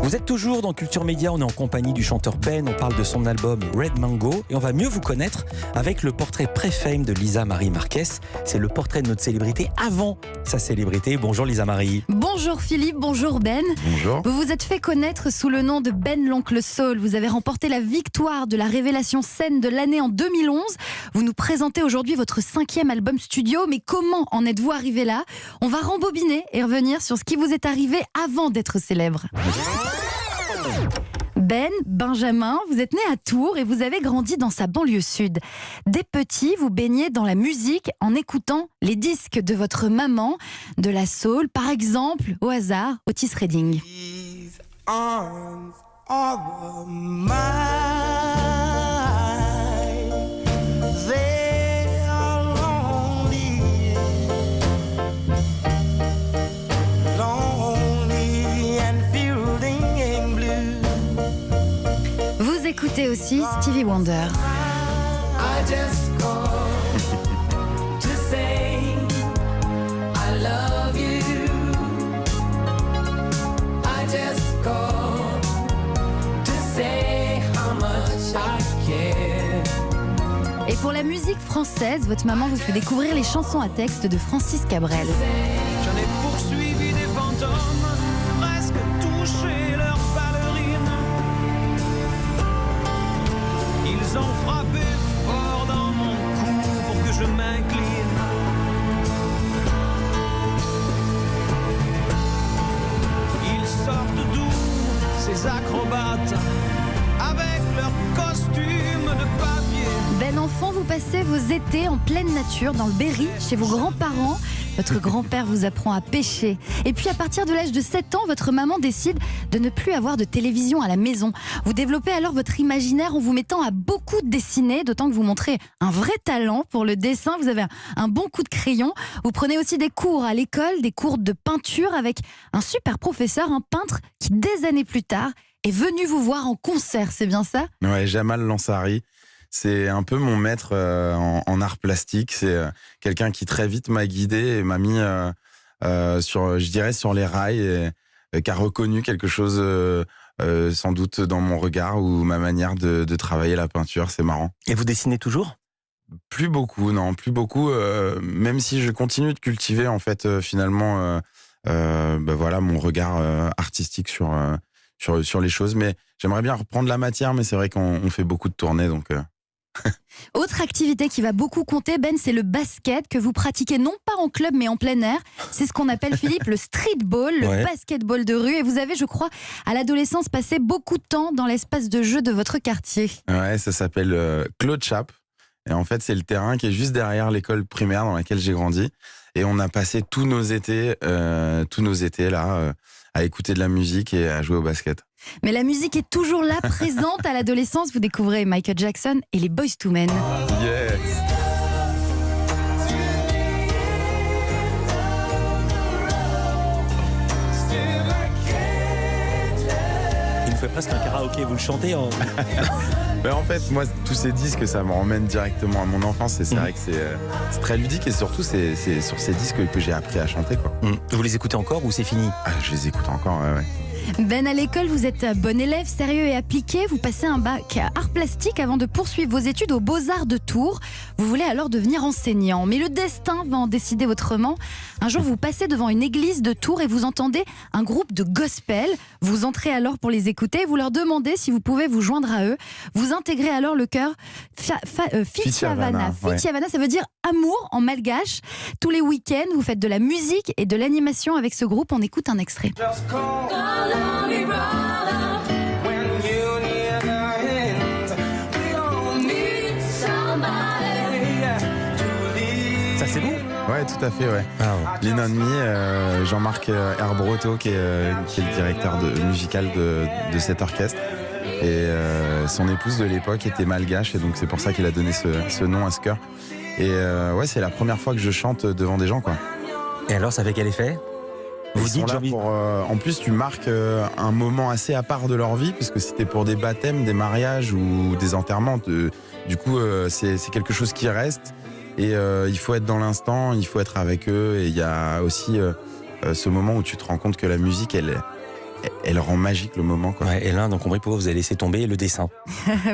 Vous êtes toujours dans Culture Média, on est en compagnie du chanteur Ben, on parle de son album Red Mango et on va mieux vous connaître avec le portrait pré-fame de Lisa Marie Marquez. C'est le portrait de notre célébrité avant sa célébrité. Bonjour Lisa Marie. Bonjour Philippe, bonjour Ben. Bonjour. Vous vous êtes fait connaître sous le nom de Ben l'Oncle Soul. Vous avez remporté la victoire de la révélation scène de l'année en 2011. Vous nous présentez aujourd'hui votre 5e album studio. Mais comment en êtes-vous arrivé là? On va rembobiner et revenir sur ce qui vous est arrivé avant d'être célèbre. Ben Benjamin, vous êtes né à Tours et vous avez grandi dans sa banlieue sud. Dès petit, vous baignez dans la musique en écoutant les disques de votre maman, de la soul, par exemple, au hasard, Otis Redding. These arms are mine. They are lonely, lonely and fielding in blue. Vous écoutez aussi Stevie Wonder. I just called to say I love you. I just called to say how much I care. Et pour la musique française, votre maman vous fait découvrir les chansons à texte de Francis Cabrel. J'en ai poursuivi des fantômes, presque touché leurs ballerines. Ils ont frappé fort dans mon cou pour que je m'incline. Ils sortent d'où, ces acrobates, avec leurs costumes de papier. Ben enfant, vous passez vos étés en pleine nature, dans le Berry, chez vos grands-parents. Votre grand-père vous apprend à pêcher. Et puis à partir de l'âge de 7 ans, votre maman décide de ne plus avoir de télévision à la maison. Vous développez alors votre imaginaire en vous mettant à beaucoup dessiner, d'autant que vous montrez un vrai talent pour le dessin. Vous avez un bon coup de crayon. Vous prenez aussi des cours à l'école, des cours de peinture avec un super professeur, un peintre qui, des années plus tard, est venu vous voir en concert. C'est bien ça? Ouais, Jamal Lansari. C'est un peu mon maître en art plastique. C'est quelqu'un qui très vite m'a guidé et m'a mis sur, je dirais, sur les rails et qui a reconnu quelque chose sans doute dans mon regard ou ma manière de travailler la peinture. C'est marrant. Et vous dessinez toujours? Plus beaucoup, non, plus beaucoup. Même si je continue de cultiver en fait finalement, voilà, mon regard artistique sur les choses. Mais j'aimerais bien reprendre la matière, mais c'est vrai qu'on fait beaucoup de tournées, donc. Autre activité qui va beaucoup compter, Ben, c'est le basket que vous pratiquez non pas en club mais en plein air. C'est ce qu'on appelle, Philippe, le streetball, le basketball de rue. Et vous avez, je crois, à l'adolescence, passé beaucoup de temps dans l'espace de jeu de votre quartier. Ouais, ça s'appelle Claude Chap. Et en fait, c'est le terrain qui est juste derrière l'école primaire dans laquelle j'ai grandi. Et on a passé tous nos étés là, à écouter de la musique et à jouer au basket. Mais la musique est toujours là, présente à l'adolescence. Vous découvrez Michael Jackson et les Boyz II Men. Yes. Il nous fait presque un karaoké, vous le chantez en... Ben en fait, moi, tous ces disques, ça me ramène directement à mon enfance. Et c'est vrai que c'est très ludique. Et surtout, c'est sur ces disques que j'ai appris à chanter, quoi. Vous les écoutez encore ou c'est fini? Ah, je les écoute encore, ouais. Ben, à l'école, vous êtes bon élève, sérieux et appliqué. Vous passez un bac à art plastique avant de poursuivre vos études aux Beaux-Arts de Tours. Vous voulez alors devenir enseignant. Mais le destin va en décider autrement. Un jour, vous passez devant une église de Tours et vous entendez un groupe de gospel. Vous entrez alors pour les écouter. Vous leur demandez si vous pouvez vous joindre à eux. Vous intégrez alors le chœur Fitiavana. Fitiavana, ça veut dire amour en malgache. Tous les week-ends, vous faites de la musique et de l'animation avec ce groupe. On écoute un extrait. Just call me brother when you need a hand. We don't need somebody to lead. Ça c'est vous? Ouais, tout à fait, ouais. Ah ouais. Lean on Me, Jean-Marc Herbroto, qui est le directeur musical de cet orchestre. Et son épouse de l'époque était malgache, et donc c'est pour ça qu'il a donné ce nom à ce chœur. Et ouais, c'est la première fois que je chante devant des gens, quoi. Et alors, ça fait quel effet? Vous Ils sont dites, là pour, en plus, tu marques un moment assez à part de leur vie, parce que c'était pour des baptêmes, des mariages ou des enterrements. Du coup, c'est quelque chose qui reste. Et il faut être dans l'instant, il faut être avec eux. Et il y a aussi ce moment où tu te rends compte que la musique, elle elle rend magique le moment, quoi. Ouais, et là, donc, on compris pourquoi vous avez laissé tomber le dessin.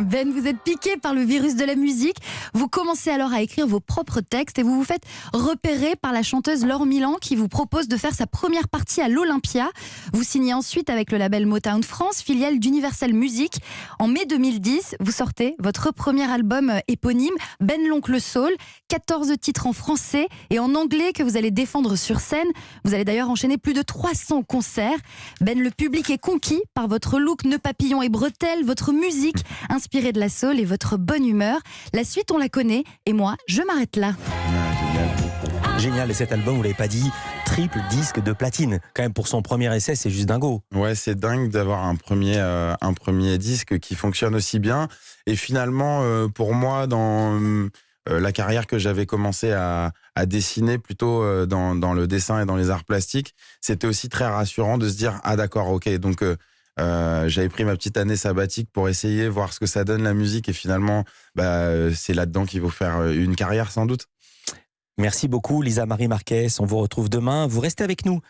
Ben, vous êtes piqué par le virus de la musique. Vous commencez alors à écrire vos propres textes et vous vous faites repérer par la chanteuse Laure Milan qui vous propose de faire sa première partie à l'Olympia. Vous signez ensuite avec le label Motown France, filiale d'Universal Music. En mai 2010, vous sortez votre premier album éponyme, Ben l'Oncle Soul, 14 titres en français et en anglais que vous allez défendre sur scène. Vous allez d'ailleurs enchaîner plus de 300 concerts. Ben, le public est conquis par votre look nœud papillon et bretelles, votre musique inspirée de la soul et votre bonne humeur. La suite, on la connaît et moi, je m'arrête là. Ouais, génial. Génial, et cet album, vous l'avez pas dit, triple disque de platine. Quand même, pour son premier essai, c'est juste dingo. Ouais, c'est dingue d'avoir un premier disque qui fonctionne aussi bien. Et finalement, pour moi, dans la carrière que j'avais commencé à dessiner plutôt dans le dessin et dans les arts plastiques, c'était aussi très rassurant de se dire « Ah d'accord, ok, donc j'avais pris ma petite année sabbatique pour essayer, voir ce que ça donne la musique et finalement, c'est là-dedans qu'il faut faire une carrière sans doute. » Merci beaucoup, Lisa Marie Marquez. On vous retrouve demain. Vous restez avec nous